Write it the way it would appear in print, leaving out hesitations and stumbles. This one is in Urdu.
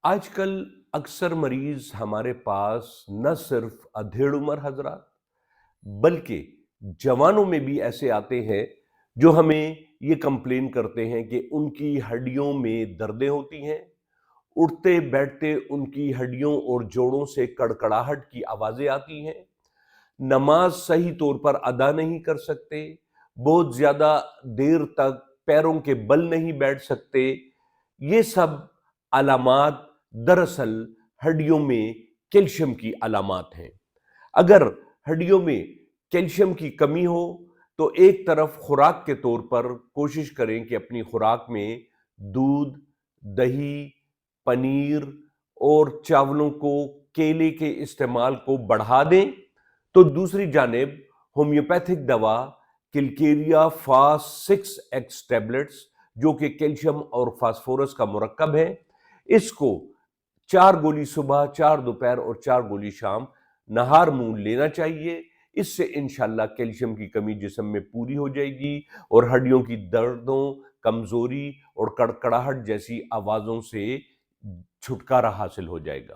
آج کل اکثر مریض ہمارے پاس نہ صرف ادھیڑ عمر حضرات بلکہ جوانوں میں بھی ایسے آتے ہیں جو ہمیں یہ کمپلین کرتے ہیں کہ ان کی ہڈیوں میں دردیں ہوتی ہیں، اٹھتے بیٹھتے ان کی ہڈیوں اور جوڑوں سے کڑکڑاہٹ کی آوازیں آتی ہیں، نماز صحیح طور پر ادا نہیں کر سکتے، بہت زیادہ دیر تک پیروں کے بل نہیں بیٹھ سکتے۔ یہ سب علامات دراصل ہڈیوں میں کیلشیم کی علامات ہیں۔ اگر ہڈیوں میں کیلشیم کی کمی ہو تو ایک طرف خوراک کے طور پر کوشش کریں کہ اپنی خوراک میں دودھ، دہی، پنیر اور چاولوں کو، کیلے کے استعمال کو بڑھا دیں، تو دوسری جانب ہومیوپیتھک دوا کلکیریا فاسٹ 6X ٹیبلٹس جو کہ کیلشیم اور فاسفورس کا مرکب ہے، اس کو 4 گولی صبح، 4 دوپہر اور 4 گولی شام نہار منہ لینا چاہیے۔ اس سے انشاءاللہ کیلشیم کی کمی جسم میں پوری ہو جائے گی اور ہڈیوں کی دردوں، کمزوری اور کڑکڑاہٹ جیسی آوازوں سے چھٹکارا حاصل ہو جائے گا۔